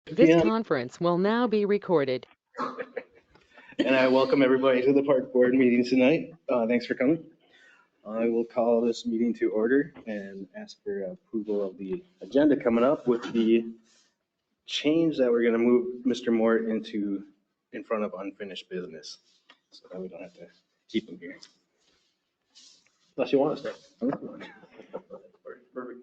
This Yeah, conference will now be recorded. and I welcome everybody to the park board meeting tonight. Thanks for coming. I will call this meeting to order and ask for approval of the agenda coming up with the change that we're going to move Mr. Moore into in front of unfinished business. So that we don't have to keep him here. Unless you want us to. Perfect.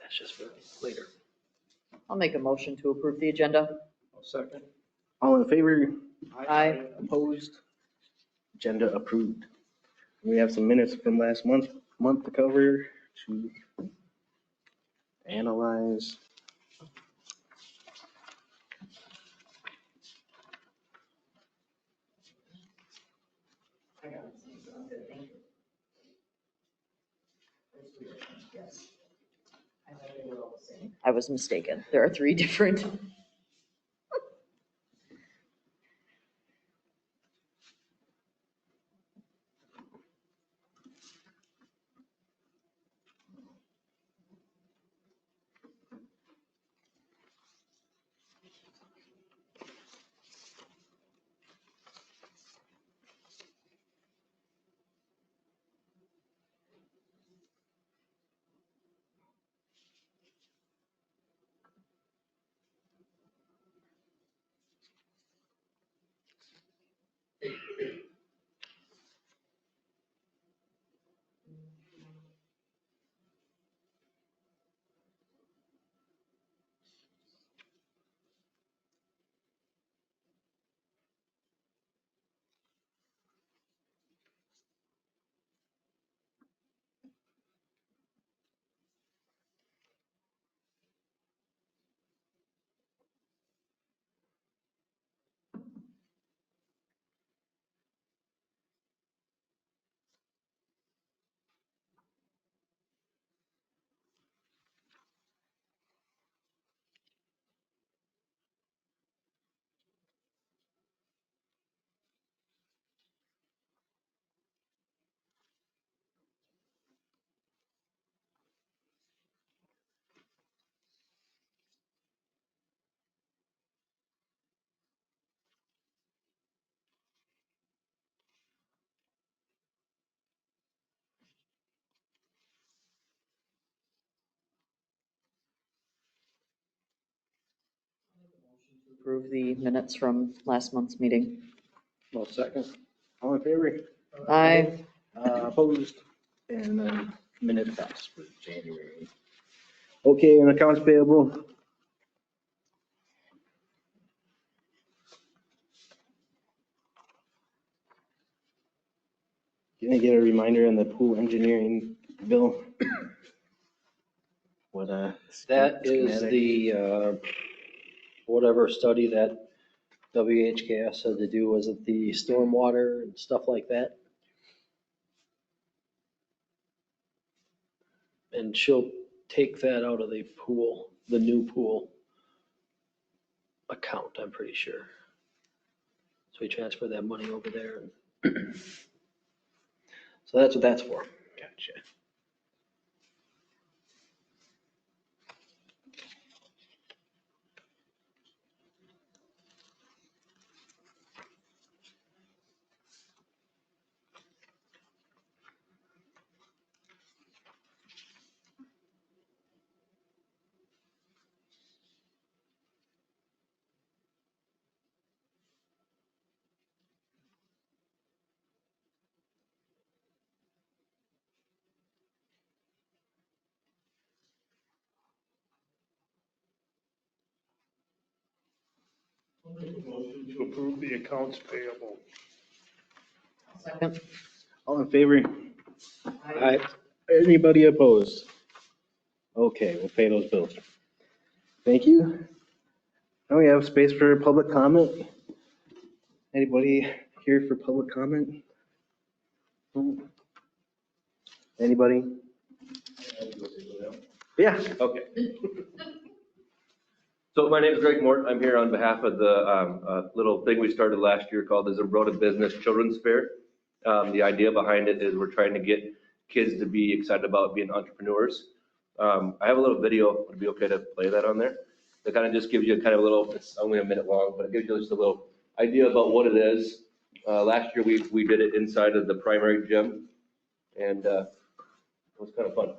That's just for later. I'll make a motion to approve the agenda. Second. All in favor? Aye. Opposed? Agenda approved. We have some minutes from last month to cover, to analyze. I was mistaken. There are three different. Approve the minutes from last month's meeting. Well, second. All in favor? Aye. Opposed? And then minute pass for January. Okay, and accounts payable. Can I get a reminder on the pool engineering bill? What, That is schematic? the, whatever study that WHKS had to do, was it the stormwater and stuff like that? And she'll take that out of the pool, the new pool account, I'm pretty sure. So we transfer that money over there. So that's what that's for. Gotcha. Motion to approve the accounts payable. Second. All in favor? Aye. Anybody opposed? Okay, we'll pay those bills. Thank you. Now we have space for public comment. Anybody here for public comment? Anybody? Yeah, okay. So my name is Greg Mort. I'm here on behalf of the little thing we started last year called the Zumbrota Business Children's Fair. The idea behind it is we're trying to get kids to be excited about being entrepreneurs. I have a little video. Would it be okay to play that on there? That kind of just gives you kind of a little, it's only a minute long, but it gives you just a little idea about what it is. Last year we did it inside of the primary gym, and it was kind of fun.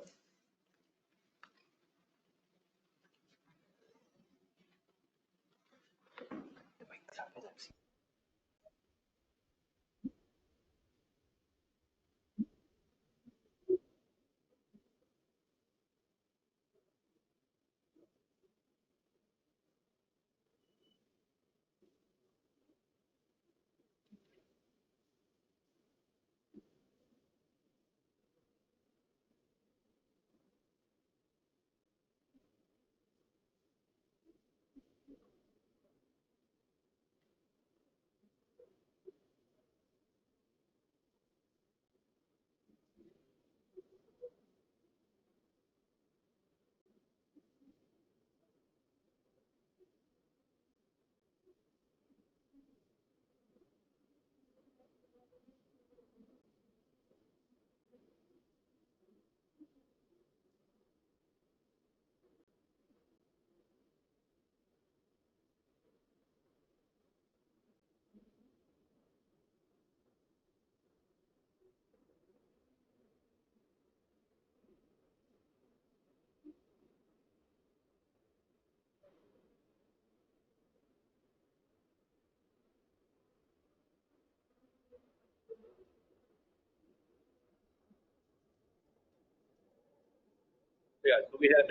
Yeah, so we had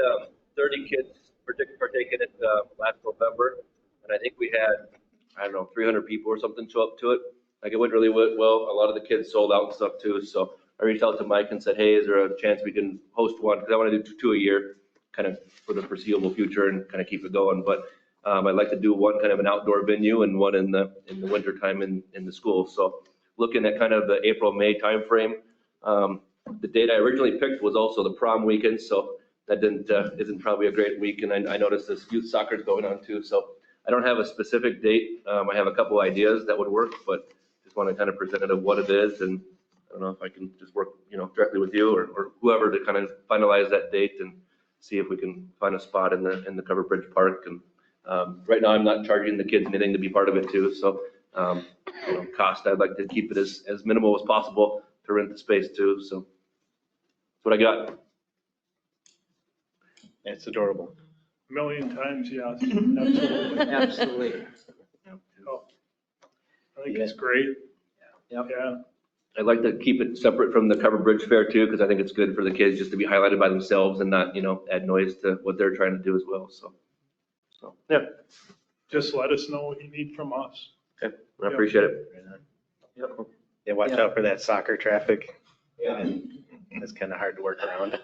30 kids partake in it last November, and I think we had, I don't know, 300 people or something show up to it. Like it went really well. A lot of the kids sold out and stuff too. So I reached out to Mike and said, hey, is there a chance we can host one? Because I want to do two a year, kind of for the foreseeable future and kind of keep it going. But I'd like to do one kind of an outdoor venue and one in the winter time in the school. So looking at kind of the April-May timeframe. The date I originally picked was also the prom weekend, so that isn't probably a great week. And I noticed this youth soccer is going on too. So I don't have a specific date. I have a couple ideas that would work, but just want to kind of present it of what it is. And I don't know if I can just work, directly with you or whoever to kind of finalize that date and see if we can find a spot in the Covered Bridge Park. And right now I'm not charging the kids anything to be part of it too. So cost, I'd like to keep it as minimal as possible to rent the space too. So that's what I got. It's adorable. Million times, yes, absolutely. Absolutely. Oh, I think it's great. Yep. Yeah, I'd like to keep it separate from the Covered Bridge Fair too, because I think it's good for the kids just to be highlighted by themselves and not, add noise to what they're trying to do as well. So yeah, just let us know what you need from us. okay, I appreciate it. Yep. Yeah, watch Yeah. out for that soccer traffic. Yeah. It's kind of hard to work around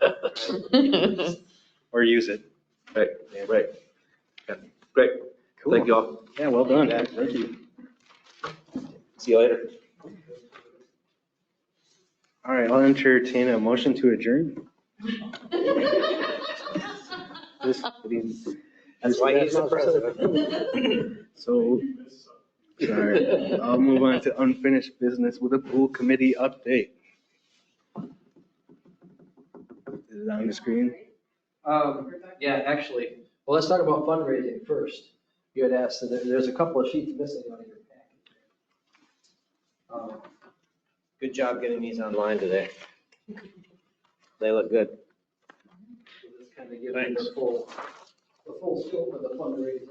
or use it. Right, right. Okay, great. Thank you all. Yeah, well done. Thank you. See you later. All right, I'll entertain a motion to adjourn. That's why he's the president. So, sorry, I'll move on to unfinished business with a pool committee update. Is it on the screen? Yeah, actually, well, let's talk about fundraising first. You had asked, so there's a couple of sheets missing on your packet. Good job getting these online today. They look good. This kind of gives you Thanks. the full scope of the fundraising.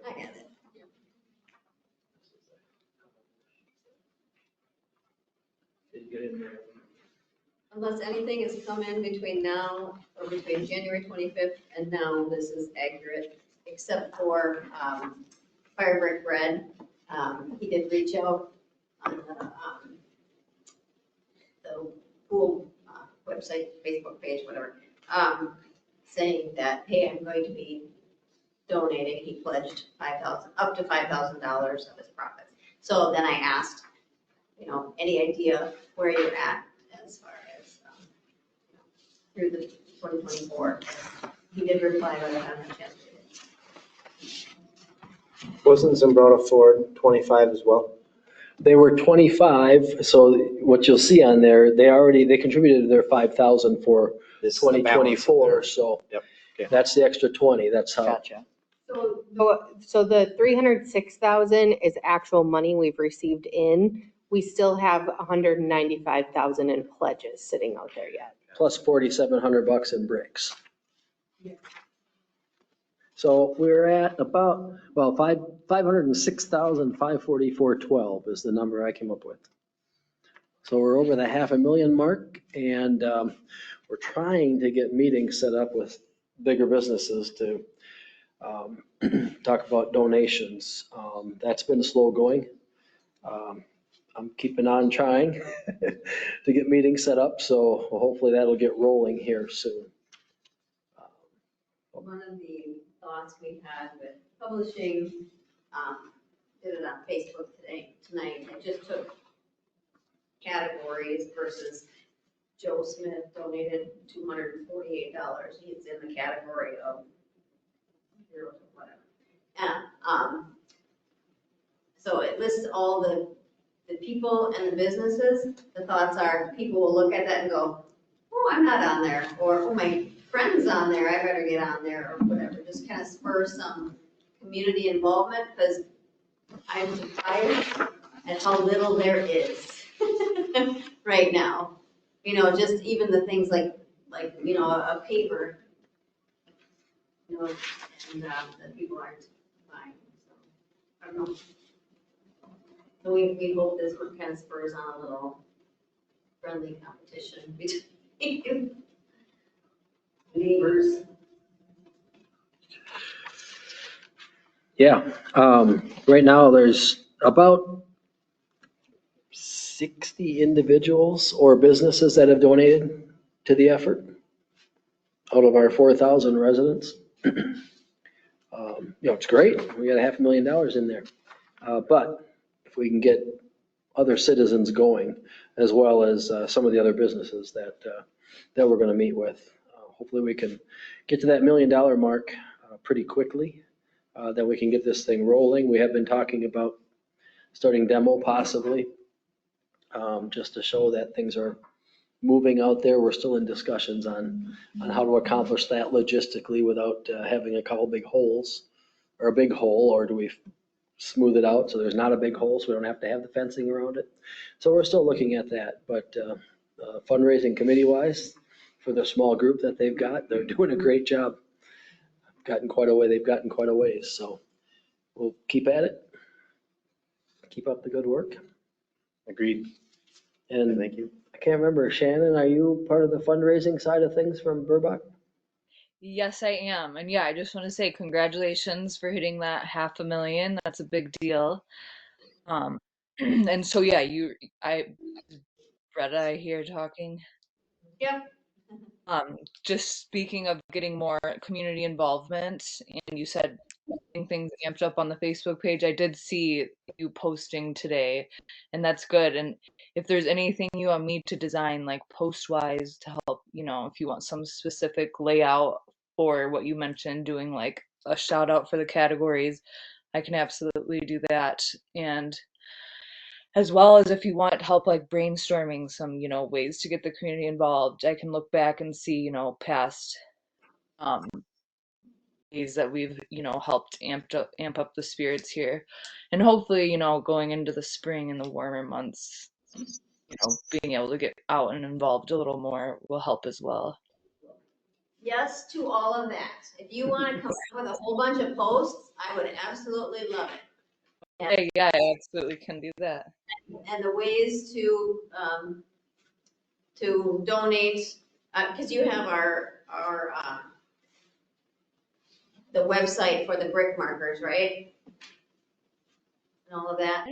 I got it. Did you get in there? Unless anything has come in between now, or between January 25th and now, this is accurate, except for Fire Brick Red. He did reach out on the pool website, Facebook page, whatever, saying that, hey, I'm going to be donating. He pledged up to $5,000 of his profits. So then I asked, any idea where you're at as far as through the 2024 he did reply, but I haven't had a chance to read it. Wasn't Zimbrata Ford 25 as well? They were 25, so what you'll see on there, they contributed their 5,000 for This is the balance. 2024, so Yep, okay. that's the extra 20, that's how. Gotcha. So the 306,000 is actual money we've received in. We still have 195,000 in pledges sitting out there yet. Plus $4,700 in bricks. So we're at about, 506,544.12 is the number I came up with. So we're over the 500,000 mark, and we're trying to get meetings set up with bigger businesses to talk about donations. That's been slow going. I'm keeping on trying to get meetings set up, so hopefully that'll get rolling here soon. One of the thoughts we had with publishing, did it on Facebook tonight, I just took categories versus Joe Smith donated $248. He's in the category of zero to whatever. And, so it lists all the people and the businesses. The thoughts are, people will look at that and go, oh, I'm not on there, or, oh, my friend's on there, I better get on there, or whatever. Just kind of spur some community involvement, because I'm surprised at how little there is right now. You know, just even the things like, you know, a paper, you know, and that people aren't buying, so, I don't know. So we hope this one kind of spurs on a little friendly competition between neighbors. Yeah, right now there's about 60 individuals or businesses that have donated to the effort out of our 4,000 residents. You know, it's great. We got $500,000 in there. But if we can get other citizens going, as well as some of the other businesses that we're going to meet with, hopefully we can get to that $1 million mark pretty quickly. Then we can get this thing rolling. We have been talking about starting demo possibly, just to show that things are moving out there. We're still in discussions on how to accomplish that logistically without having a couple big holes or a big hole, or do we smooth it out so there's not a big hole so we don't have to have the fencing around it. So we're still looking at that, but fundraising committee wise for the small group that they've got, they're doing a great job. They've gotten quite a ways, so we'll keep at it. Keep up the good work. Agreed. And Thank you. I can't remember, Shannon, are you part of the fundraising side of things from Burbach? Yes, I am. And yeah, I just want to say congratulations for hitting that 500,000. That's a big deal. And so yeah, Greta, I hear talking. Yep. Just speaking of getting more community involvement, and you said getting things amped up on the Facebook page. I did see you posting today, and that's good. And if there's anything you want me to design, like post-wise, to help, you know, if you want some specific layout for what you mentioned, doing like a shout out for the categories, I can absolutely do that. And as well as if you want help like brainstorming some, you know, ways to get the community involved, I can look back and see, you know, past ways that we've, you know, helped amp up the spirits here. And hopefully, you know, going into the spring and the warmer months, you know, being able to get out and involved a little more will help as well. Yes to all of that. If you want to come up with a whole bunch of posts, I would absolutely love it. Hey, yeah, I absolutely can do that. And the ways to donate, because you have our the website for the brick markers, right? And all of that.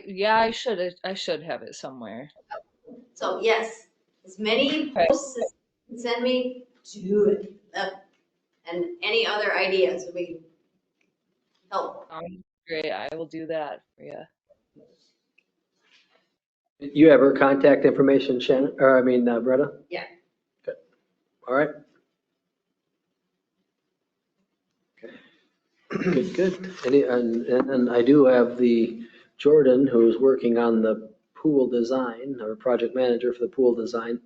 Yeah, I should have it somewhere. So yes, as many posts as you can send me, do it. And any other ideas would be helpful. Great, I will do that for you. You have her contact information, Shannon, or Bretta? Yeah. Good. All right. Good, good. And I do have the Jordan, who's working on the pool design, our project manager for the pool design,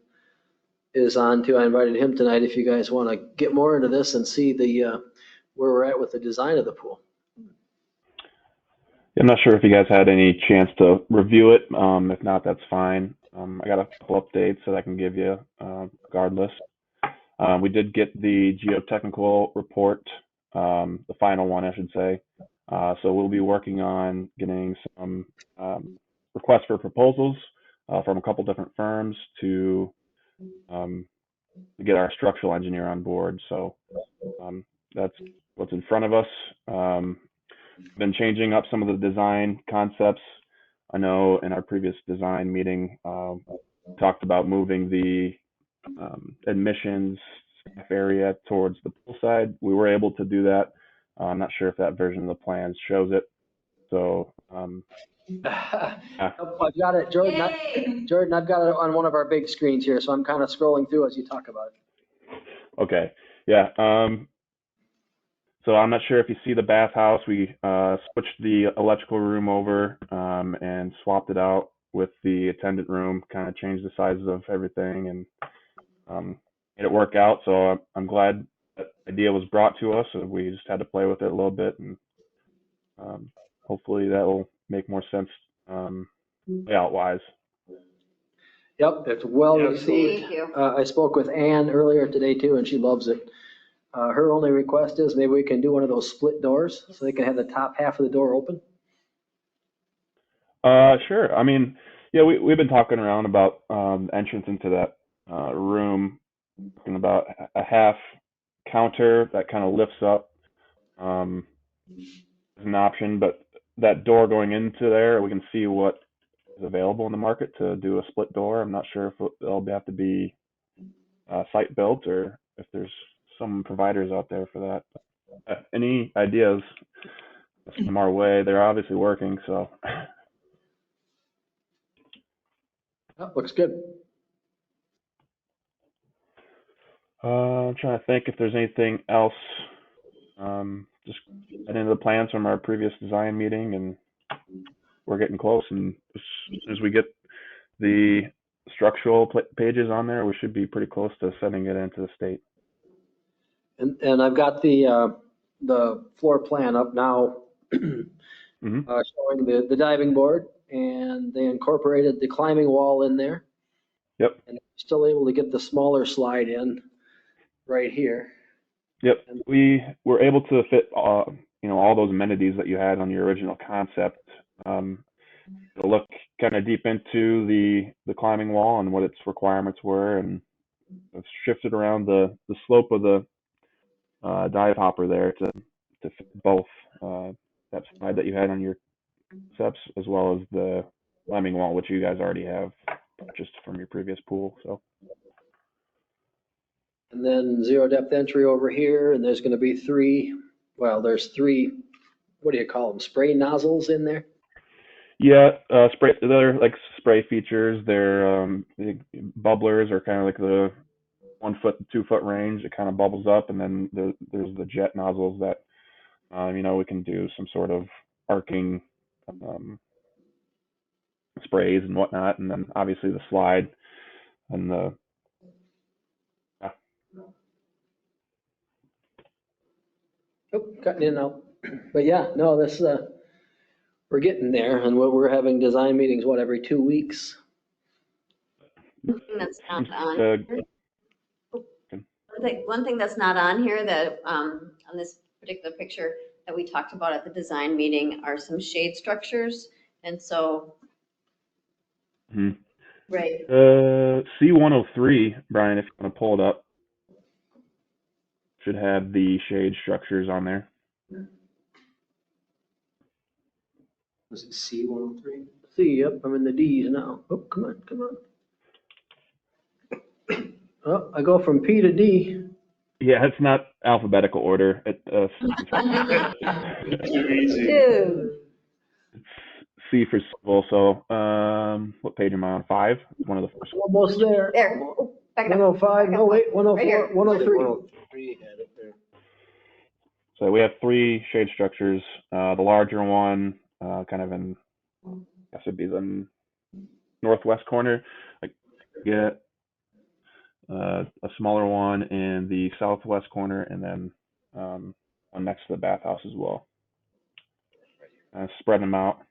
is on too. I invited him tonight if you guys want to get more into this and see where we're at with the design of the pool. I'm not sure if you guys had any chance to review it. If not, that's fine. I got a couple updates that I can give you regardless. We did get the geotechnical report, the final one, I should say. So we'll be working on getting some requests for proposals from a couple different firms to get our structural engineer on board. So that's what's in front of us. Been changing up some of the design concepts. I know in our previous design meeting, talked about moving the admissions staff area towards the pool side. We were able to do that. I'm not sure if that version of the plans shows it. So I've got it, Jordan. Jordan, I've got it on one of our big screens here, so I'm kind of scrolling through as you talk about it. Okay, yeah. So I'm not sure if you see the bathhouse. We switched the electrical room over and swapped it out with the attendant room, kind of changed the sizes of everything and made it work out. So I'm glad that idea was brought to us. So we just had to play with it a little bit, and hopefully that will make more sense layout-wise. Yep, it's well received. Thank you. I spoke with Ann earlier today too, and she loves it. Her only request is maybe we can do one of those split doors so they can have the top half of the door open. Sure. I mean, yeah, we've been talking around about entrance into that room, talking about a half counter that kind of lifts up as an option, but that door going into there, we can see what is available in the market to do a split door. I'm not sure if it'll have to be site built or if there's some providers out there for that. But any ideas from our way? They're obviously working, so. That looks good. I'm trying to think if there's anything else. Just add into the plans from our previous design meeting, and we're getting close. And as soon as we get the structural pages on there, we should be pretty close to sending it into the state. And I've got the floor plan up now, Mm-hmm. showing the diving board, and they incorporated the climbing wall in there. Yep. And still able to get the smaller slide in right here. Yep. We were able to fit all those amenities that you had on your original concept. To look kind of deep into the climbing wall and what its requirements were, and I've shifted around the slope of the dive hopper there to fit both that slide that you had on your steps as well as the climbing wall, which you guys already have purchased from your previous pool. So. And then zero depth entry over here, and there's going to be there's three, what do you call them, spray nozzles in there? Yeah, they're like spray features. They're the bubblers are kind of like the 1 foot to 2 foot range. It kind of bubbles up, and then there's the jet nozzles that we can do some sort of arcing sprays and whatnot, and then obviously the slide and the Cutting in and out. But yeah, no, this we're getting there, and we're having design meetings every 2 weeks. One thing that's not on. One thing that's not on here that on this particular picture that we talked about at the design meeting are some shade structures, and so. Right. C103, Brian, if you want to pull it up, should have the shade structures on there. Was it C103? C, yep, I'm in the D's now. Oh, come on. Oh, I go from P to D. Yeah, it's not alphabetical order. Dude. C for civil. So, what page am I on? 5? One of the first. Almost there. There. Back up. 105, no wait, 104, Right here. 103. 103 had it there. So we have 3 shade structures. The larger one, kind of in, I guess it'd be the northwest corner. Like, get a smaller one in the southwest corner, and then one next to the bathhouse as well. Spread them out.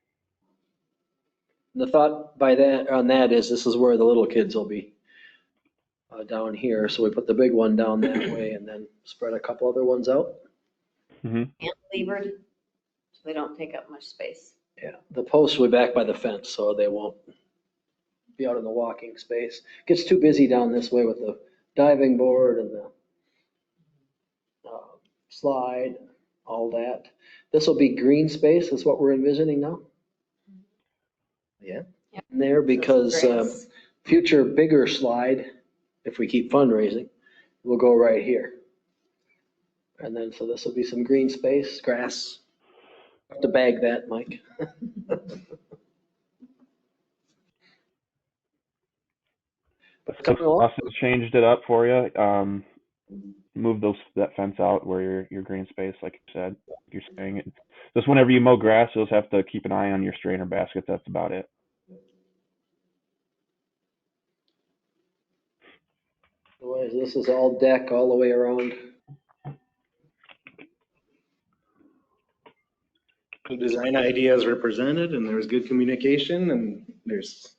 The thought by that, on that is this is where the little kids will be, down here. So we put the big one down that way and then spread a couple other ones out. Mm-hmm. Cantilevered, so they don't take up much space. Yeah, the posts will be back by the fence, so they won't be out in the walking space. Gets too busy down this way with the diving board and the slide, all that. This will be green space, is what we're envisioning now. Yeah. There, because Grass. future bigger slide, if we keep fundraising, will go right here. And then, so this will be some green space, grass. Have to bag that, Mike. Coming along. Austin changed it up for you. Move that fence out where your green space, like you said, you're saying it. Just whenever you mow grass, you'll just have to keep an eye on your strainer baskets. That's about it. Otherwise, this is all deck all the way around. The design ideas were presented and there was good communication and there's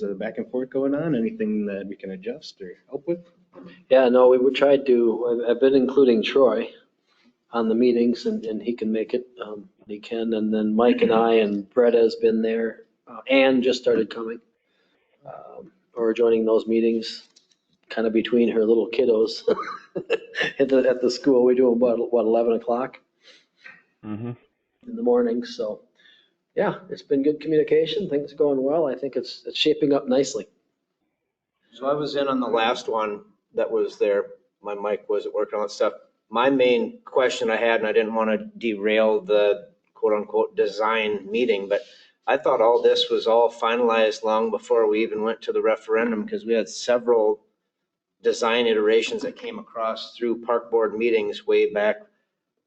a back and forth going on. Anything that we can adjust or help with? Yeah, no, we would try to, I've been including Troy on the meetings and he can make it, he can. And then Mike and I and Brett has been there. Ann just started coming. Or joining those meetings, kind of between her little kiddos at the school. We do them about, 11 o'clock Mm-hmm. in the morning. So, yeah, it's been good communication. Things are going well. I think it's shaping up nicely. So I was in on the last one that was there. My mic wasn't working on that stuff. My main question I had, and I didn't want to derail the quote unquote design meeting, but I thought all this was all finalized long before we even went to the referendum because we had several design iterations that came across through park board meetings way back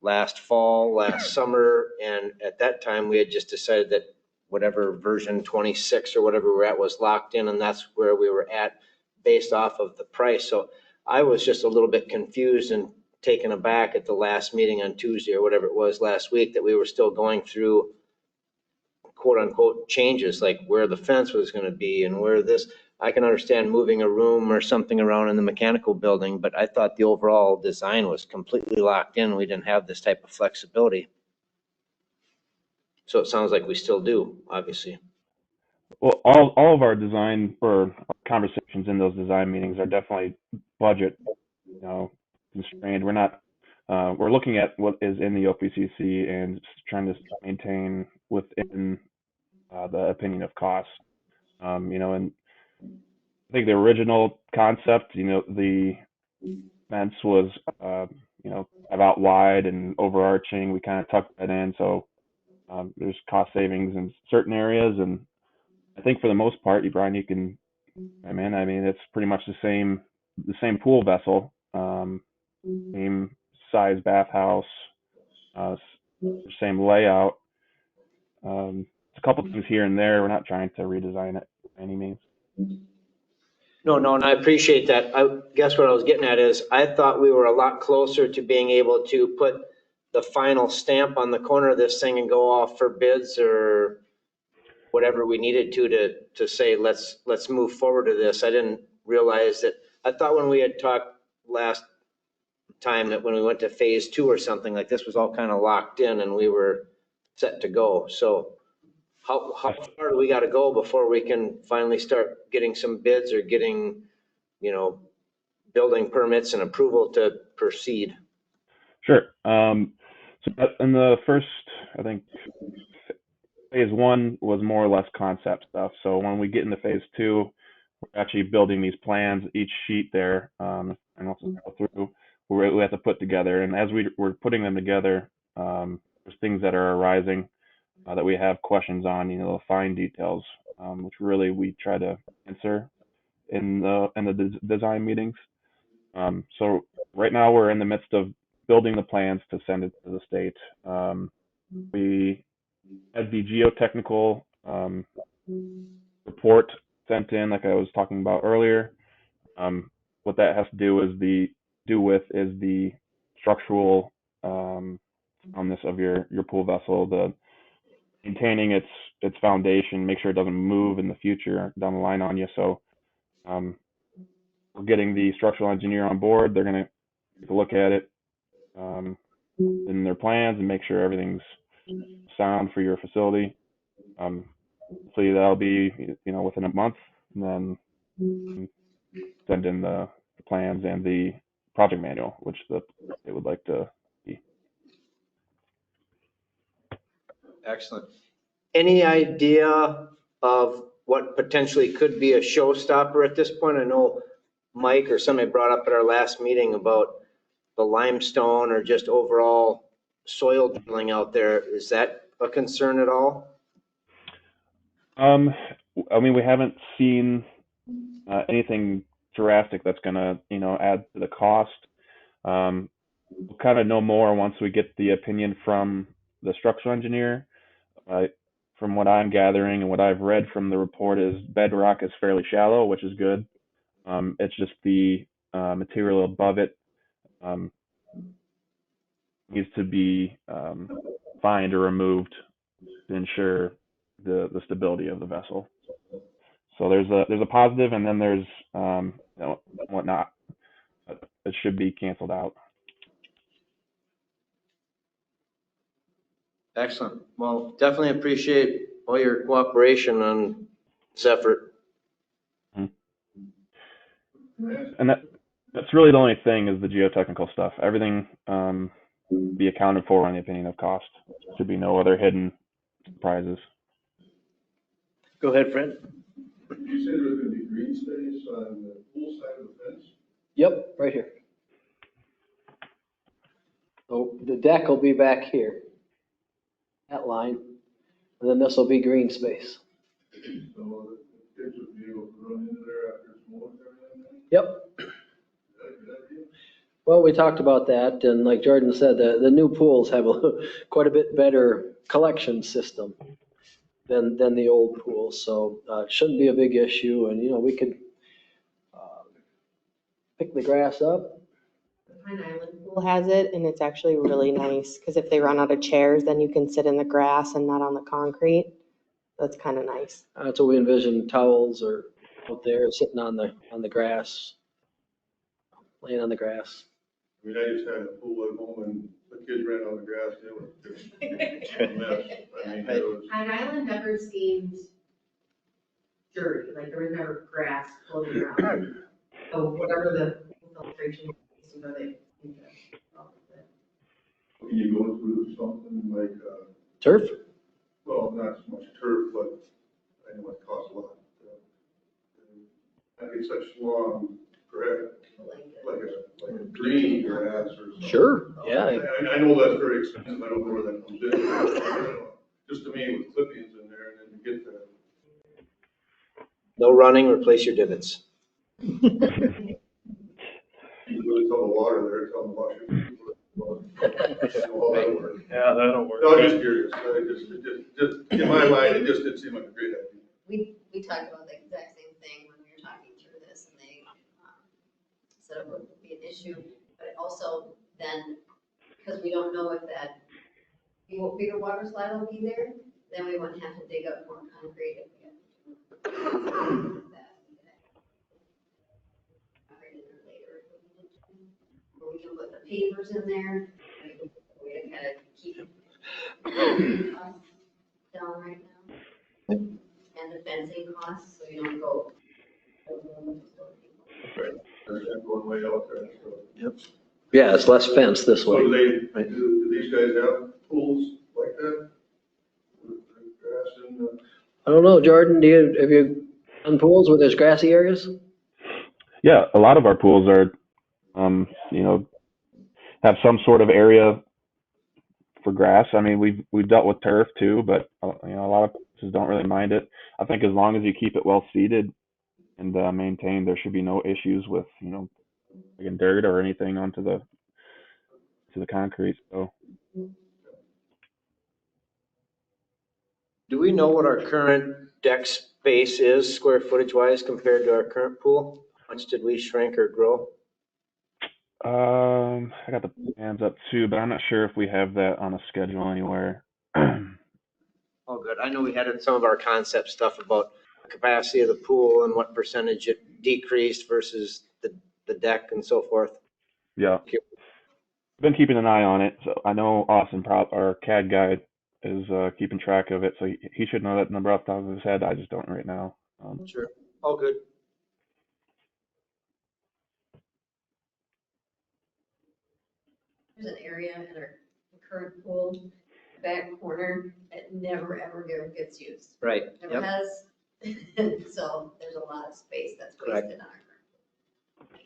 last fall, last summer. And at that time, we had just decided that whatever version 26 or whatever we're at was locked in, and that's where we were at based off of the price. So I was just a little bit confused and taken aback at the last meeting on Tuesday or whatever it was last week that we were still going through quote unquote changes, like where the fence was going to be and where this. I can understand moving a room or something around in the mechanical building, but I thought the overall design was completely locked in. We didn't have this type of flexibility. So it sounds like we still do, obviously. Well, all of our design or conversations in those design meetings are definitely budget, constrained. We're not. We're looking at what is in the OPCC and trying to maintain within the opinion of cost. And I think the original concept, the fence was, about wide and overarching. We kind of tucked that in, so there's cost savings in certain areas, and I think for the most part, Brian, you can. I mean, it's pretty much the same pool vessel, same size bathhouse, same layout. It's a couple things here and there. We're not trying to redesign it by any means. No, and I appreciate that. I guess what I was getting at is I thought we were a lot closer to being able to put the final stamp on the corner of this thing and go off for bids or whatever we needed to say, let's move forward to this. I didn't realize that. I thought when we had talked last time that when we went to phase 2 or something like this was all kind of locked in and we were set to go. So how far do we got to go before we can finally start getting some bids or getting, building permits and approval to proceed? Sure. So in the first, I think, phase 1 was more or less concept stuff. So when we get into phase 2, we're actually building these plans, each sheet there, and also go through where we have to put together. And as we're putting them together, there's things that are arising that we have questions on, the fine details, which really we try to answer in the design meetings. So right now we're in the midst of building the plans to send it to the state. We had the geotechnical report sent in, like I was talking about earlier. What that has to do is the structural soundness of your pool vessel, the maintaining its foundation, make sure it doesn't move in the future down the line on you. So we're getting the structural engineer on board. They're going to take a look at it in their plans and make sure everything's sound for your facility. Hopefully that'll be within a month, and then send in the plans and the project manual, which they would like to see. Excellent. Any idea of what potentially could be a showstopper at this point? I know Mike or somebody brought up at our last meeting about the limestone or just overall soil drilling out there. Is that a concern at all? I mean, we haven't seen anything drastic that's going to, add to the cost. We'll kind of know more once we get the opinion from the structural engineer. From what I'm gathering and what I've read from the report is bedrock is fairly shallow, which is good. It's just the material above it needs to be fined or removed to ensure the stability of the vessel. So there's a positive, and then there's whatnot. It should be canceled out. Excellent. Well, definitely appreciate all your cooperation on this effort. And that's really the only thing is the geotechnical stuff. Everything be accounted for in the opinion of cost. Should be no other hidden surprises. Go ahead, Fred. You said there's going to be green space on the pool side of the fence? Yep, right here. So the deck will be back here, that line, and then this will be green space. So the kids would be able to run into there after it's mowed and everything? Yep. Is that a good idea? Well, we talked about that, and like Jordan said, the new pools have quite a bit better collection system than the old pools, so it shouldn't be a big issue, and we could pick the grass up. Pine Island Pool has it, and it's actually really nice, because if they run out of chairs, then you can sit in the grass and not on the concrete. That's kind of nice. That's what we envision, towels or out there sitting on the grass, laying on the grass. I mean, I just had a pool at home and the kids ran on the grass, it was just a mess. I mean, it was. Pine Island never seemed dirty, like there was never grass floating around. So whatever the filtration is, they seem to help with it. Can you go through something like, Turf? well, not so much turf, but I know it costs a lot. I get such long grass, like a green grass or something. Sure, yeah. I know that's very expensive, I don't know where that comes in. Just to me, with clippings in there and then you get that. No running, replace your divots. You really tell the water there, tell them to wash it. All that work. Yeah, that'll work. No, I'm just curious. Just in my mind, it just didn't seem like a great idea. We talked about the exact same thing when we were talking through this, and they said it would be an issue, but also then, because we don't know if that bigger water slide will be there, then we wouldn't have to dig up more concrete if we had to. Or we can put the pavers in there, we can kind of keep costs down right now. And the fencing costs, so you don't go. There's one way out there, so. Yep. Yeah, it's less fence this So way. do these guys have pools like that? With grass and, I don't know, Jordan, have you done pools where there's grassy areas? Yeah, a lot of our pools are, have some sort of area for grass. I mean, we've dealt with turf too, but a lot of places don't really mind it. I think as long as you keep it well seeded and maintained, there should be no issues with, dirt or anything onto the to the concrete. So Do we know what our current deck space is, square footage wise, compared to our current pool? How much did we shrink or grow? I got the plans up too, but I'm not sure if we have that on a schedule anywhere. Oh, good. I know we had in some of our concept stuff about the capacity of the pool and what percentage it decreased versus the deck and so forth. Yeah. Been keeping an eye on it. So I know Austin, our CAD guy, is keeping track of it. So he should know that number off the top of his head. I just don't right now. Sure. All good. There's an area in our current pool, back corner, that never, ever gets used. Right. Never Yep. has. So there's a lot of space that's Correct. wasted on our current.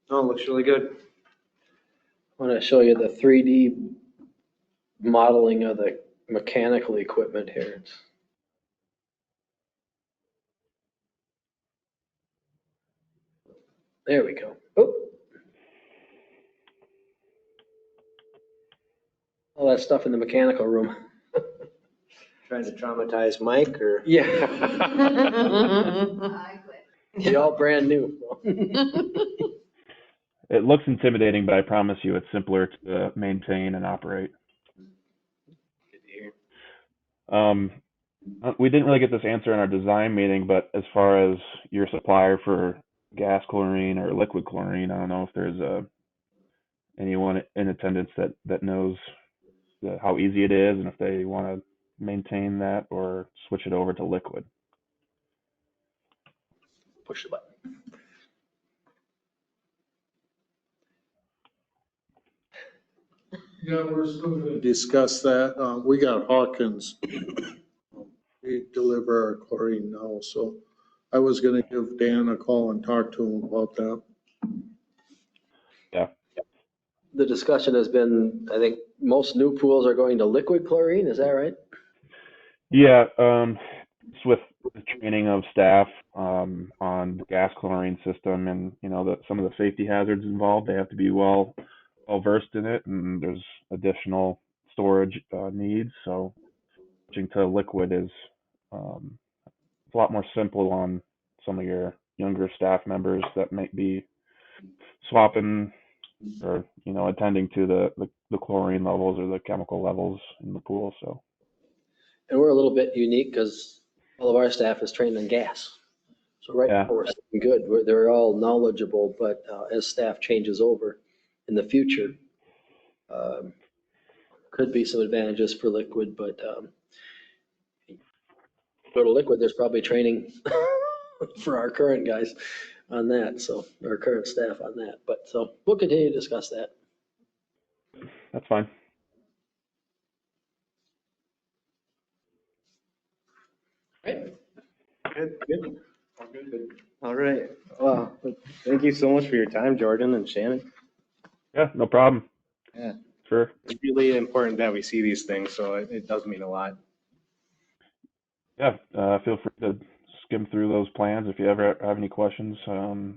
Oh, looks really good. I want to show you the 3D modeling of the mechanical equipment here. There we go. Oh. All that stuff in the mechanical room. Trying to traumatize Mike or? Yeah. I quit. They all brand new. It looks intimidating, but I promise you it's simpler to maintain and operate. Good to hear. We didn't really get this answer in our design meeting, but as far as your supplier for gas chlorine or liquid chlorine, I don't know if there's anyone in attendance that knows how easy it is and if they want to maintain that or switch it over to liquid. Push the button. Yeah, we're still gonna discuss that. We got Hawkins. We deliver our chlorine now, so I was gonna give Dan a call and talk to him about that. Yeah. The discussion has been, I think most new pools are going to liquid chlorine, is that right? Yeah, it's with the training of staff on the gas chlorine system and, you know, some of the safety hazards involved. They have to be well versed in it, and there's additional storage needs. So switching to liquid is a lot more simple on some of your younger staff members that might be swapping or, you know, attending to the chlorine levels or the chemical levels in the pool. So. And we're a little bit unique because all of our staff is trained in gas. So right now we're sitting good. They're all knowledgeable, but as staff changes over in the future, could be some advantages for liquid, but go to liquid, there's probably training for our current guys on that. So our current staff on that, but so we'll continue to discuss that. That's fine. Right. Good. All right. Well, thank you so much for your time, Jordan and Shannon. Yeah, no problem. Yeah. Sure. It's really important that we see these things, so it does mean a lot. Yeah, feel free to skim through those plans. If you ever have any questions,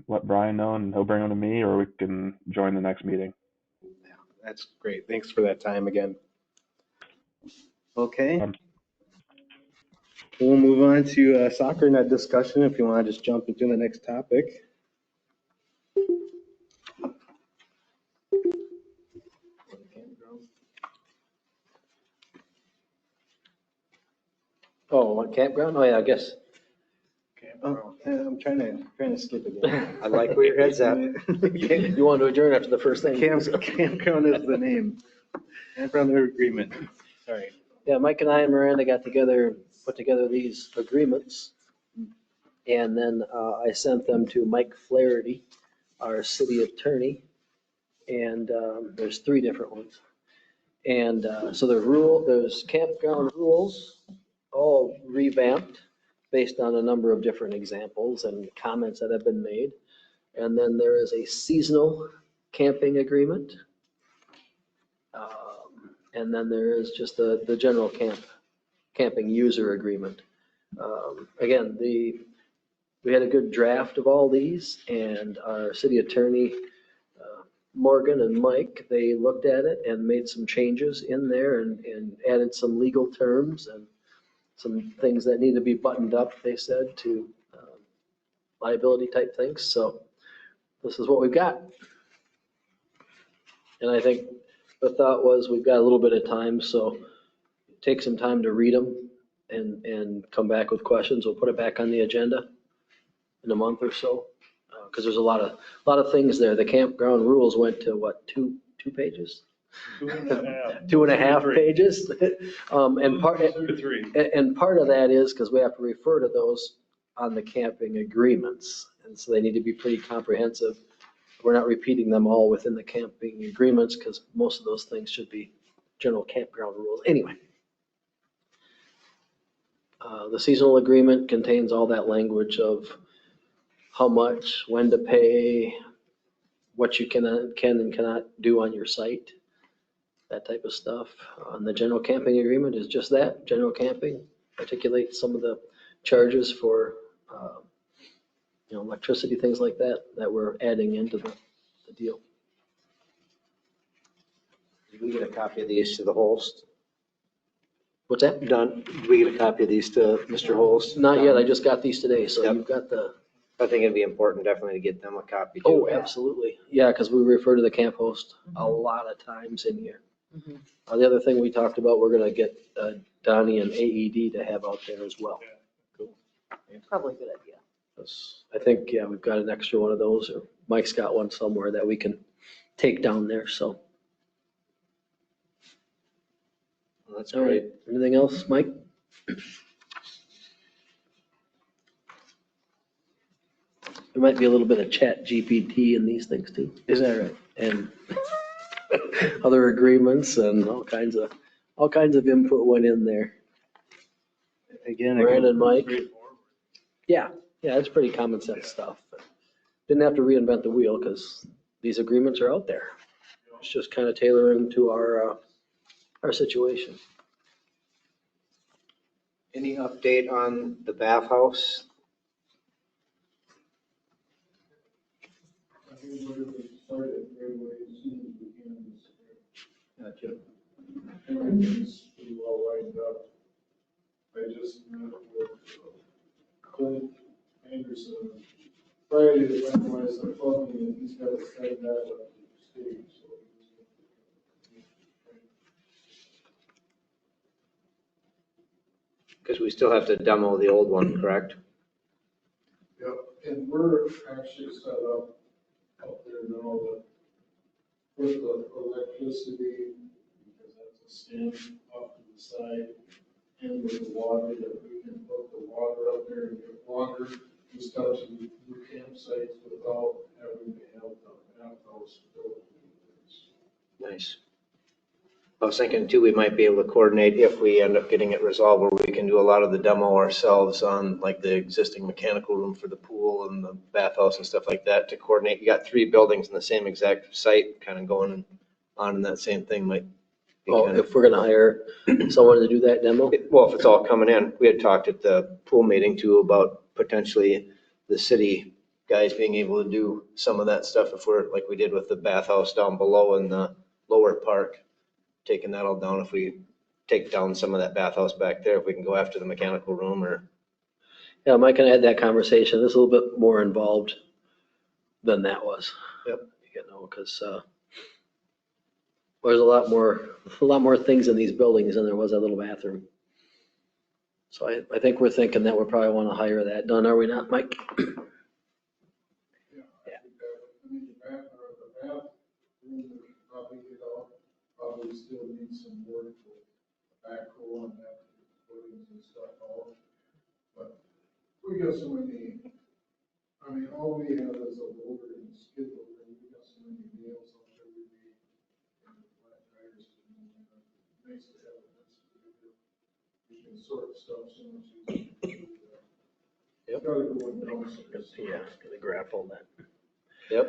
let Brian know and he'll bring them to me, or we can join the next meeting. Yeah, that's great. Thanks for that time again. Okay. We'll move on to soccer net discussion if you want to just jump into the next topic. Oh, what campground? Oh yeah, I guess. Oh, I'm trying to skip again. I like where your head's at. You want to adjourn after the first thing? Campground is the name. Campground agreement. Sorry. Yeah, Mike and I and Miranda got together, put together these agreements. And then I sent them to Mike Flaherty, our city attorney. And there's 3 different ones. And so there's campground rules, all revamped based on a number of different examples and comments that have been made. And then there is a seasonal camping agreement. And then there is just the general camping user agreement. Again, we had a good draft of all these, and our city attorney, Morgan and Mike, they looked at it and made some changes in there and added some legal terms and some things that need to be buttoned up, they said, to liability type things. So this is what we've got. And I think the thought was we've got a little bit of time, so take some time to read them and come back with questions. We'll put it back on the agenda in a month or so, because there's a lot of things there. The campground rules went to what, two pages? 2.5. 2.5 pages. And part, 2 to 3. and part of that is because we have to refer to those on the camping agreements. And so they need to be pretty comprehensive. We're not repeating them all within the camping agreements because most of those things should be general campground rules. Anyway. The seasonal agreement contains all that language of how much, when to pay, what you can and cannot do on your site, that type of stuff. And the general camping agreement is just that, general camping, articulates some of the charges for, electricity, things like that, that we're adding into the deal. Did we get a copy of these to the Holst? What's that? Done. Did we get a copy of these to Mr. Holst? Not yet, I just got these today, so Yep. you've got the, I think it'd be important definitely to get them a copy too. oh, absolutely. Yeah, because we refer to the camp host a lot of times in here. Mhm. The other thing we talked about, we're gonna get Donnie and AED to have out there as well. Probably a good idea. I think, yeah, we've got an extra one of those, or Mike's got one somewhere that we can take down there, so. Well, that's All right, great. anything else, Mike? There might be a little bit of chat GPT in these things too. Is that right? And other agreements and all kinds of input went in there. Again, Brandon, Mike. Yeah, it's pretty common sense stuff. Didn't have to reinvent the wheel because these agreements are out there. It's just kind of tailoring to our situation. Any update on the bathhouse? Gotcha. Everything's pretty well lined up. I just met with Clint Anderson Friday to finalize the plumbing, and he's got to send that up to the state, so. Because we still have to demo the old one, correct? Yep, and we're actually set up there now that with the electricity, because that's a stand off to the side, and with the water, that we can put the water up there and get water just out to the new campsites without having to have the bathhouse built. Nice. I was thinking too, we might be able to coordinate if we end up getting it resolved, where we can do a lot of the demo ourselves on like the existing mechanical room for the pool and the bathhouse and stuff like that to coordinate. You got 3 buildings in the same exact site, kind of going on in that same thing might be Oh, kind of. if we're gonna hire someone to do that demo? Well, if it's all coming in, we had talked at the pool meeting too about potentially the city guys being able to do some of that stuff if we're, like we did with the bathhouse down below in the lower park, taking that all down. If we take down some of that bathhouse back there, if we can go after the mechanical room or. Yeah, Mike and I had that conversation. This is a little bit more involved than that was. Yep. Because there's a lot more things in these buildings than there was that little bathroom. So I think we're thinking that we probably want to hire that done, are we not, Mike? Yeah. I think the bathroom, we should probably get out, probably still need some work with backhoe and that, footings and stuff out. But we got so many, all we have is a loader and a skid loader, and we got so many nails out there we need. And the flat tires, nice to have it. We can sort stuff so much easier. Yep. Gotta go and dump some stuff. Yeah, gonna grapple that. Yep.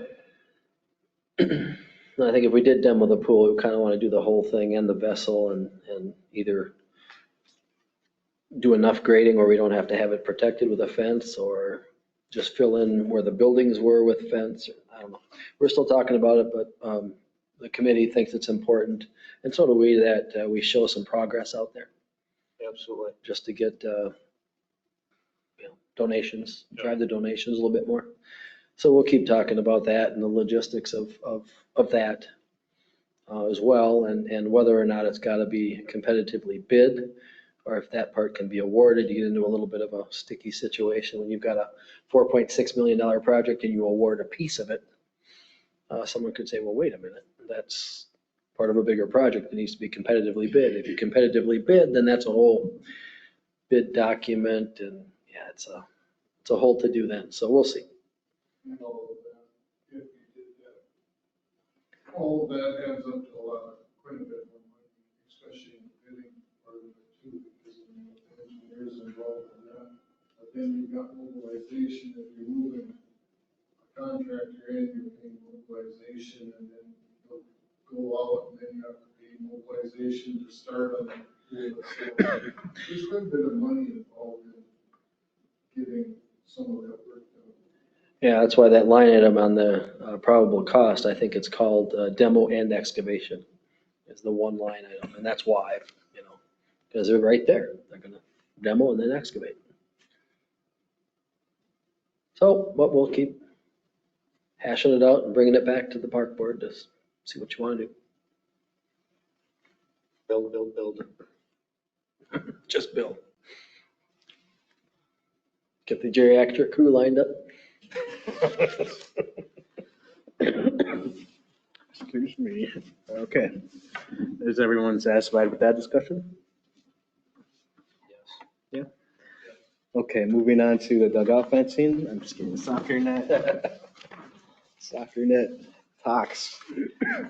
I think if we did demo the pool, we kind of want to do the whole thing and the vessel and either do enough grading where we don't have to have it protected with a fence or just fill in where the buildings were with fence. I don't know. We're still talking about it, but the committee thinks it's important. And so do we, that we show some progress out there Absolutely. just to get donations, drive the donations a little bit more. So we'll keep talking about that and the logistics of that as well, and whether or not it's got to be competitively bid, or if that part can be awarded. You get into a little bit of a sticky situation when you've got a $4.6 million project and you award a piece of it. Someone could say, well, wait a minute, that's part of a bigger project that needs to be competitively bid. If you competitively bid, then that's a whole bid document, and yeah, it's a whole to-do then. So we'll see. You know, that if you did that, all of that adds up to a lot, quite a bit more money, especially in the bidding part of it too, because of the engineers involved in that. But then you've got mobilization, if you're moving a contractor in, you're paying mobilization, and then they'll go out, and then you have to pay mobilization to start on that. So there's quite a bit of money involved in getting some of that work done. Yeah, that's why that line item on the probable cost, I think it's called demo and excavation, is the one line item. And that's why, because they're right there. They're going to demo and then excavate. So, but we'll keep hashing it out and bringing it back to the park board to see what you want to do. Build. Just build. Get the geriatric crew lined up. Excuse me. Okay. Is everyone satisfied with that discussion? Yeah. Okay, moving on to the dugout fencing. I'm just kidding. Soccer net. Soccer net talks.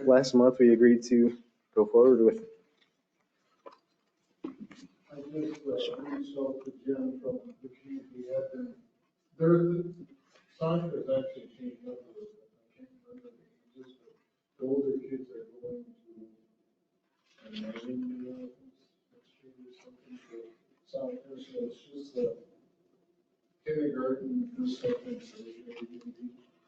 Last month, we agreed to go forward with. I just reached out to Jen from the community admin. The soccer has actually changed up a little bit. I can't remember the ages, but the older kids are going to next year or something for soccer. So it's just a kindergarten or something.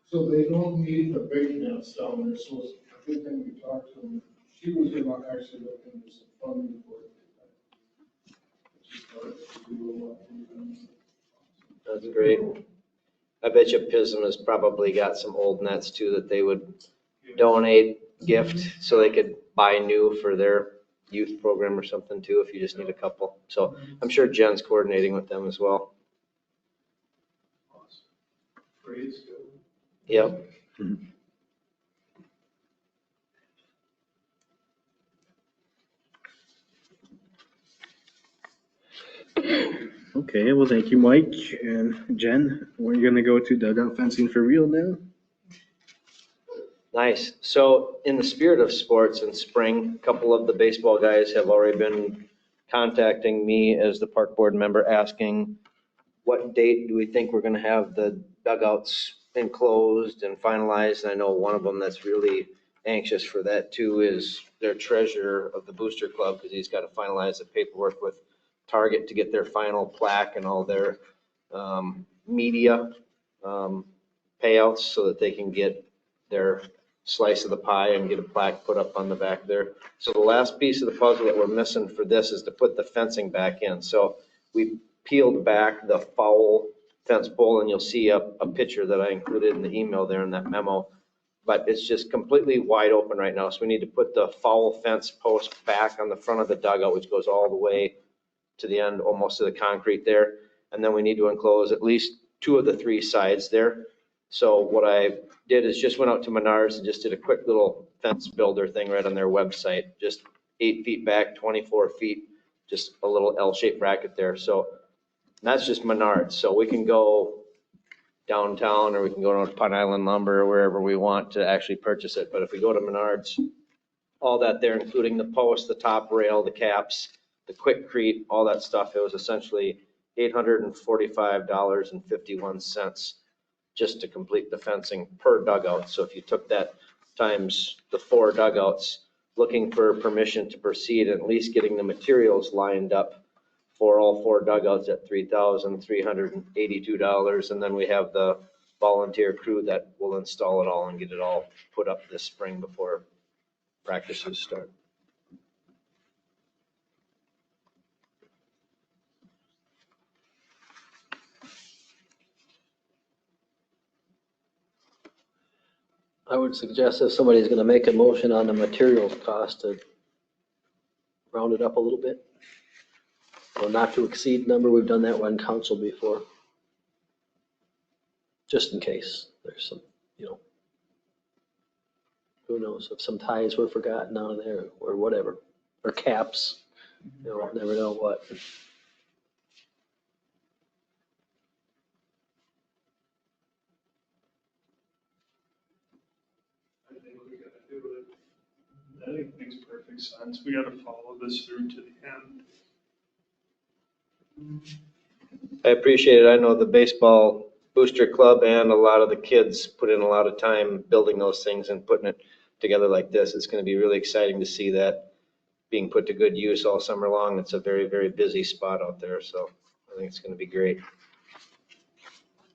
So they don't need the big nets down there. So it's a good thing we talked to them. She was going to actually look into some funding for it. That's great. I bet you Pism has probably got some old nets too that they would donate, gift, so they could buy new for their youth program or something too, if you just need a couple. So I'm sure Jen's coordinating with them as well. Yep. Okay, well, thank you, Mike and Jen. We're going to go to dugout fencing for real now. Nice. So in the spirit of sports in spring, a couple of the baseball guys have already been contacting me as the park board member, asking what date do we think we're going to have the dugouts enclosed and finalized. And I know one of them that's really anxious for that too is their treasurer of the booster club, because he's got to finalize the paperwork with Target to get their final plaque and all their media payouts so that they can get their slice of the pie and get a plaque put up on the back there. So the last piece of the puzzle that we're missing for this is to put the fencing back in. So we peeled back the foul fence pole, and you'll see a picture that I included in the email there in that memo. But it's just completely wide open right now. So we need to put the foul fence post back on the front of the dugout, which goes all the way to the end, almost to the concrete there. And then we need to enclose at least 2 of the 3 sides there. So what I did is just went out to Menards and just did a quick little fence builder thing right on their website, just 8 feet back, 24 feet, just a little L-shaped bracket there. So that's just Menards. So we can go downtown, or we can go to Pine Island Lumber or wherever we want to actually purchase it. But if we go to Menards, all that there, including the post, the top rail, the caps, the Quikrete, all that stuff, it was essentially $845.51 just to complete the fencing per dugout. So if you took that times the 4 dugouts, looking for permission to proceed, at least getting the materials lined up for all 4 dugouts at $3,382. And then we have the volunteer crew that will install it all and get it all put up this spring before practices start. I would suggest if somebody's gonna make a motion on the materials cost to round it up a little bit. Or not to exceed number, we've done that one council before. Just in case there's some, who knows, if some ties were forgotten out of there or whatever, or caps, never know what. I think we gotta do it. I think it makes perfect sense. We gotta follow this through to the end. I appreciate it. I know the baseball booster club and a lot of the kids put in a lot of time building those things and putting it together like this. It's going to be really exciting to see that being put to good use all summer long. It's a very, very busy spot out there, so I think it's going to be great.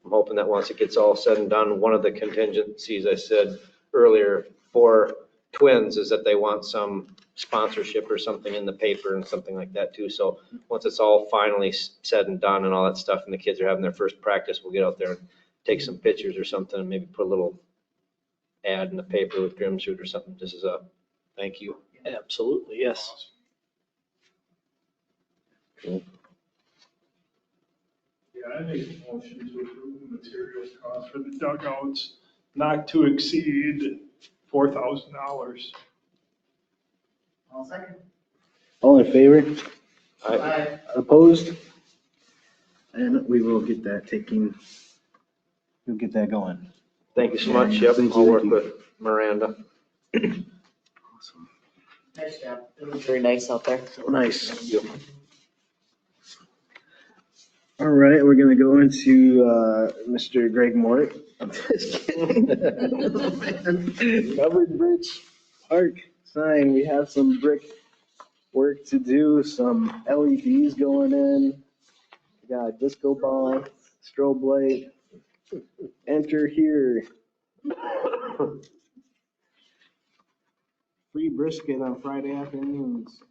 I'm hoping that once it gets all said and done, one of the contingencies I said earlier for Twins is that they want some sponsorship or something in the paper and something like that too. So once it's all finally said and done and all that stuff and the kids are having their first practice, we'll get out there and take some pictures or something and maybe put a little ad in the paper with Grimsrud or something just as a thank you. Absolutely, yes. Yeah, I make a motion to approve the materials cost for the dugouts not to exceed $4,000. I'll second. All in favor? Aye. Opposed? And we will get that we'll get that going. Thank you so much. Yep, Thank you, I'll work thank you. with Miranda. Awesome. Nice job. It was very nice out there. So nice. All right, we're gonna go into Mr. Greg Mort. I'm just kidding. Covered Bridge Park sign. We have some brick work to do, some LEDs going in. We got a disco ball, strobe light. Enter here. Free brisket on Friday afternoons.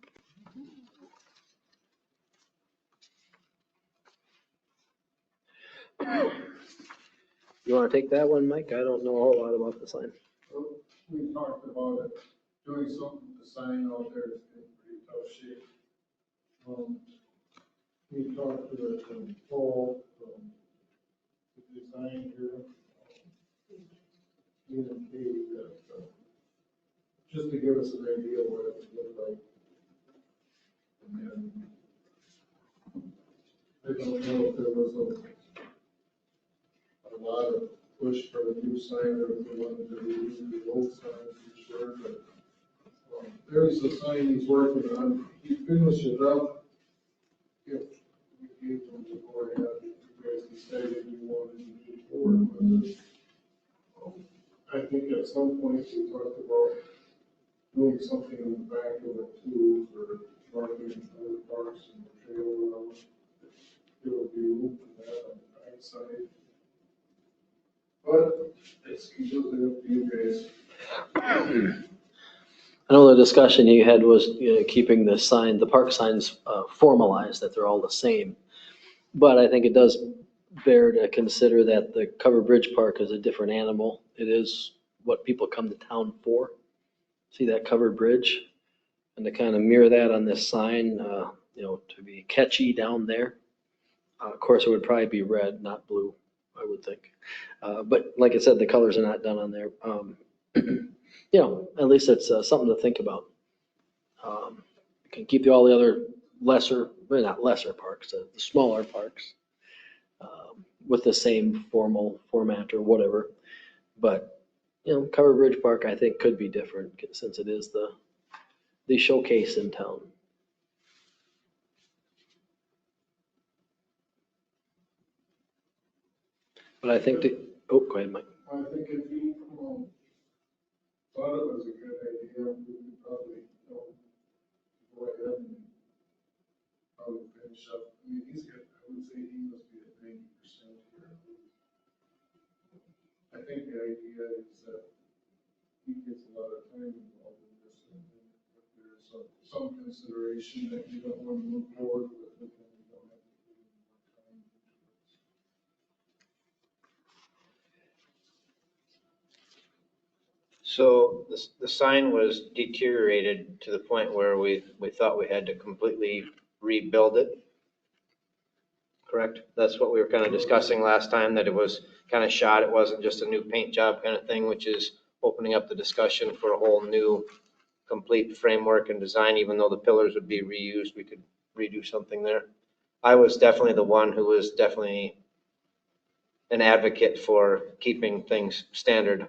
You wanna take that one, Mike? I don't know a whole lot about the sign. We talked about it, doing something with the sign out there, it's in pretty tough shape. We talked to Paul, the design here. Indicated that, just to give us an idea what it would look like. And then, I don't know if there was a lot of push for the new sign or if we wanted to reuse the old sign for sure, but there's the sign he's working on. He finished it up. If we gave him the go ahead, you guys decided you wanted to move forward with it. I think at some point we talked about doing something in the back of it too, for marketing other parks and the trail around. There would be room for that on the backside. But it's completely up to you guys. I know the discussion you had was keeping the sign, the park signs formalized, that they're all the same. But I think it does bear to consider that the Covered Bridge Park is a different animal. It is what people come to town for. See that covered bridge? And to kind of mirror that on this sign, to be catchy down there. Of course, it would probably be red, not blue, I would think. But like I said, the colors are not done on there. At least it's something to think about. You can keep all the other not lesser parks, the smaller parks with the same formal format or whatever. But, Covered Bridge Park, I think, could be different since it is the showcase in town. But I think go ahead, Mike. I think if you thought it was a good idea, we could probably go ahead and how we finish up. I mean, he's got, I would say he must be at 90% here. I think the idea is that he gets a lot of time involved in this, and if there's some consideration that you don't want to move forward with it, then you don't have to put any more time into it. So the sign was deteriorated to the point where we thought we had to completely rebuild it. Correct? That's what we were kind of discussing last time, that it was kind of shot. It wasn't just a new paint job kind of thing, which is opening up the discussion for a whole new complete framework and design. Even though the pillars would be reused, we could redo something there. I was definitely the one who was definitely an advocate for keeping things standard.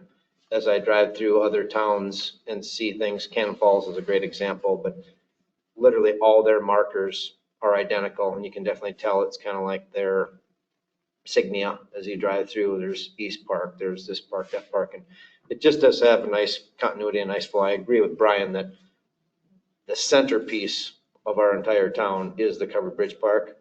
As I drive through other towns and see things, Cannon Falls is a great example, but literally all their markers are identical, and you can definitely tell it's kind of like their insignia as you drive through. There's East Park, there's this park, that park, and it just does have a nice continuity and nice flow. I agree with Brian that the centerpiece of our entire town is the Covered Bridge Park.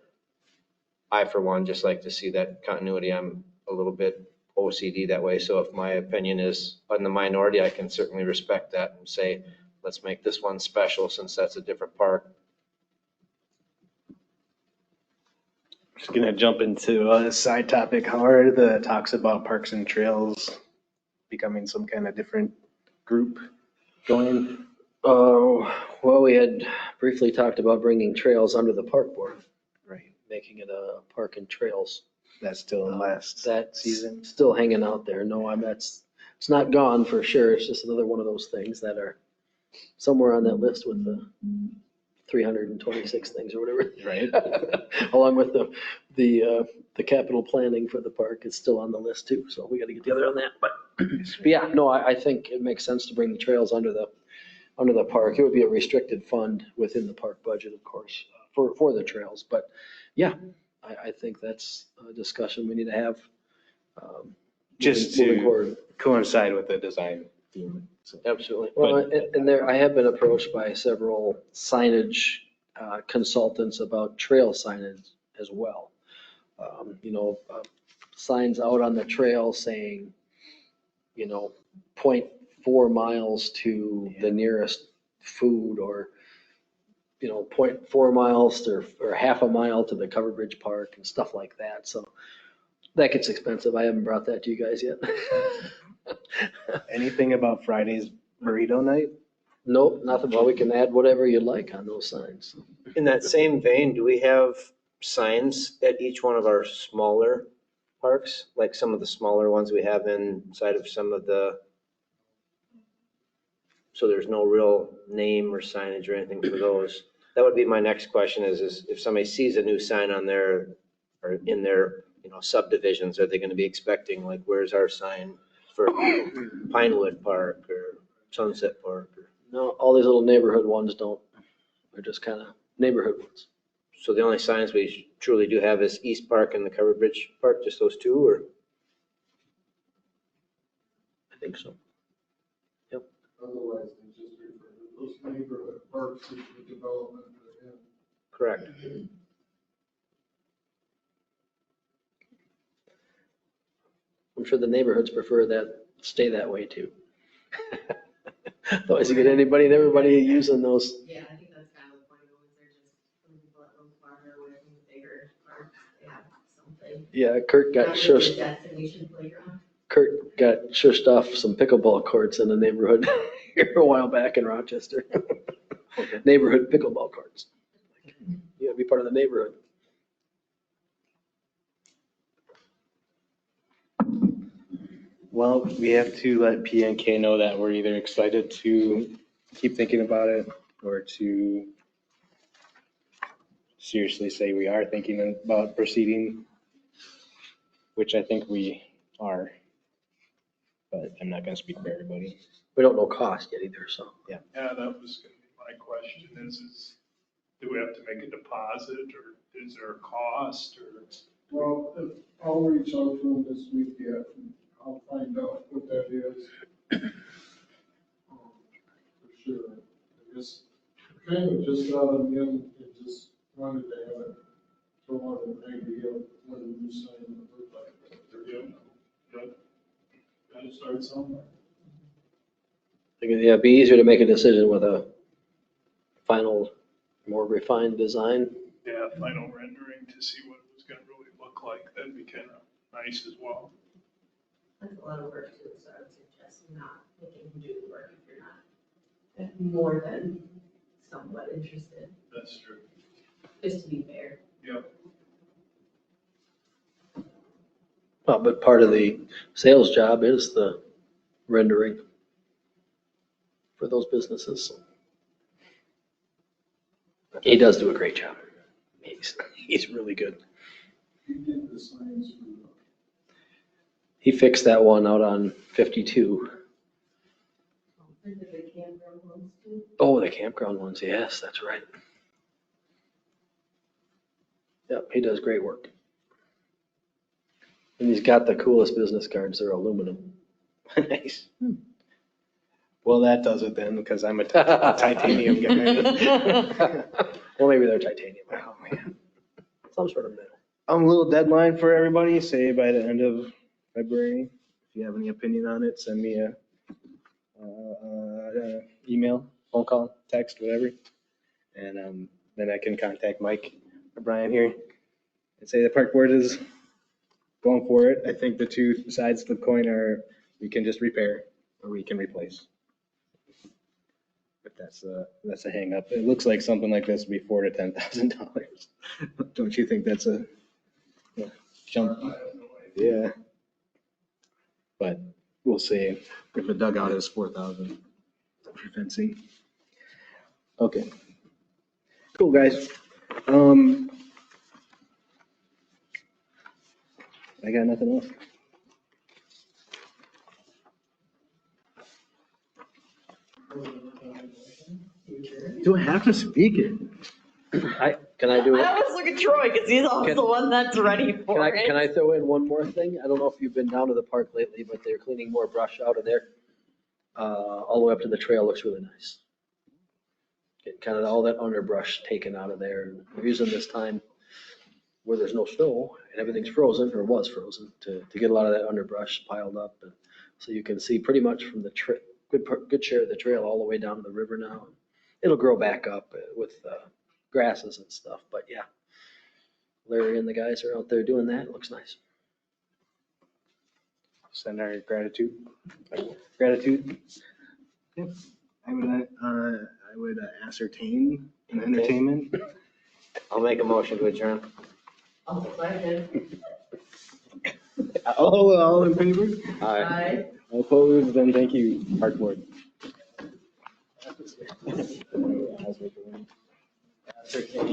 I, for one, just like to see that continuity. I'm a little bit OCD that way, so if my opinion is in the minority, I can certainly respect that and say, let's make this one special since that's a different park. Just gonna jump into a side topic. How are the talks about parks and trails becoming some kind of different group going? Well, we had briefly talked about bringing trails under the park board, Right. making it a park and trails. That's still in last That's season. still hanging out there. No, it's not gone for sure. It's just another one of those things that are somewhere on that list with the 326 things or whatever. Right. Along with the capital planning for the park is still on the list too. So we got to get together on that. But yeah, no, I think it makes sense to bring the trails under the park. It would be a restricted fund within the park budget, of course, for the trails. But yeah, I think that's a discussion we need to have. Just moving to forward. coincide with the design theme. So, Absolutely. Well, and there, I have been approached by several signage consultants about trail signage as well. Signs out on the trail saying, 0.4 miles to the nearest food, or 0.4 miles or half a mile to the Covered Bridge Park and stuff like that. So that gets expensive. I haven't brought that to you guys yet. anything about Friday's burrito night? Nope, nothing. Well, we can add whatever you'd like on those signs. In that same vein, do we have signs at each one of our smaller parks? Like some of the smaller ones we have inside of some of the, so there's no real name or signage or anything for those? That would be my next question is if somebody sees a new sign on there or in their, subdivisions, are they going to be expecting, like, where's our sign for Pinewood Park or Sunset Park? No, all these little neighborhood ones don't. They're just kind of neighborhood ones. So the only signs we truly do have is East Park and the Covered Bridge Park, just those two, or? I think so. Otherwise, they just refer to those neighborhood parks as the development they're in. Correct. I'm sure the neighborhoods prefer that, stay that way too. Otherwise you get anybody and everybody using those. Yeah, I think that's kind of the point of it, they're just, some people that live farther away from the bigger parks, they have something. Yeah, Kurt got Not really a shushed. destination playground. Kurt got shushed off some pickleball courts in the neighborhood here a while back in Rochester. Neighborhood pickleball courts. You gotta be part of the neighborhood. Well, we have to let PNK know that we're either excited to keep thinking about it or to seriously say we are thinking about proceeding, which I think we are, but I'm not going to speak for everybody. We don't know cost yet either, so. Yeah, that was gonna be my question is do we have to make a deposit or is there a cost or? Well, I'll reach out to them this week yet, and I'll find out what that is. For sure. I guess kind of just got them in and just wanted to have Gotta start somewhere. Yeah, it'd be easier to make a decision with a final, more refined design. Yeah, final rendering to see what it was gonna really look like. That'd be kind of nice as well. That's a lot of work too, so I would suggest not making him do the work if you're not more than somewhat interested, That's true. just to be fair. Yep. Well, but part of the sales job is the rendering for those businesses. He does do a great job. He's really good. You did the signs for He fixed that one out on 52. And did the campground ones too? Oh, the campground ones, yes, that's right. Yep, he does great work. And he's got the coolest business cards, they're aluminum. Nice. Well, that does it then, because I'm a titanium guy. Well, maybe they're titanium. Oh, man. Some sort of metal. A little deadline for everybody, say by the end of February. If you have any opinion on it, send me a email, phone call, text, whatever. And then I can contact Mike or Brian here and say the park board is going for it. I think the two sides of the coin are, we can just repair or we can replace. But that's a hang up. It looks like something like this would be $4,000 to $10,000. Don't you think that's a jump? Yeah. But we'll see if a dugout is 4,000 for fencing. Okay. Cool, guys. I got nothing else. Do I have to speak it? Can I do it? I always look at Troy because he's always the one that's ready for it. Can I throw in one more thing? I don't know if you've been down to the park lately, but they're cleaning more brush out of there. All the way up to the trail looks really nice. Get kind of all that underbrush taken out of there. We're using this time where there's no snow and everything's frozen or was frozen to get a lot of that underbrush piled up. And so you can see pretty much from the good share of the trail all the way down to the river now. It'll grow back up with grasses and stuff, but yeah. Larry and the guys are out there doing that. It looks nice. Send our gratitude. Yeah. I would ascertain an entertainment. I'll make a motion to adjourn. I'll second. All in favor? Aye. All opposed? Then thank you, park board. Ascertain.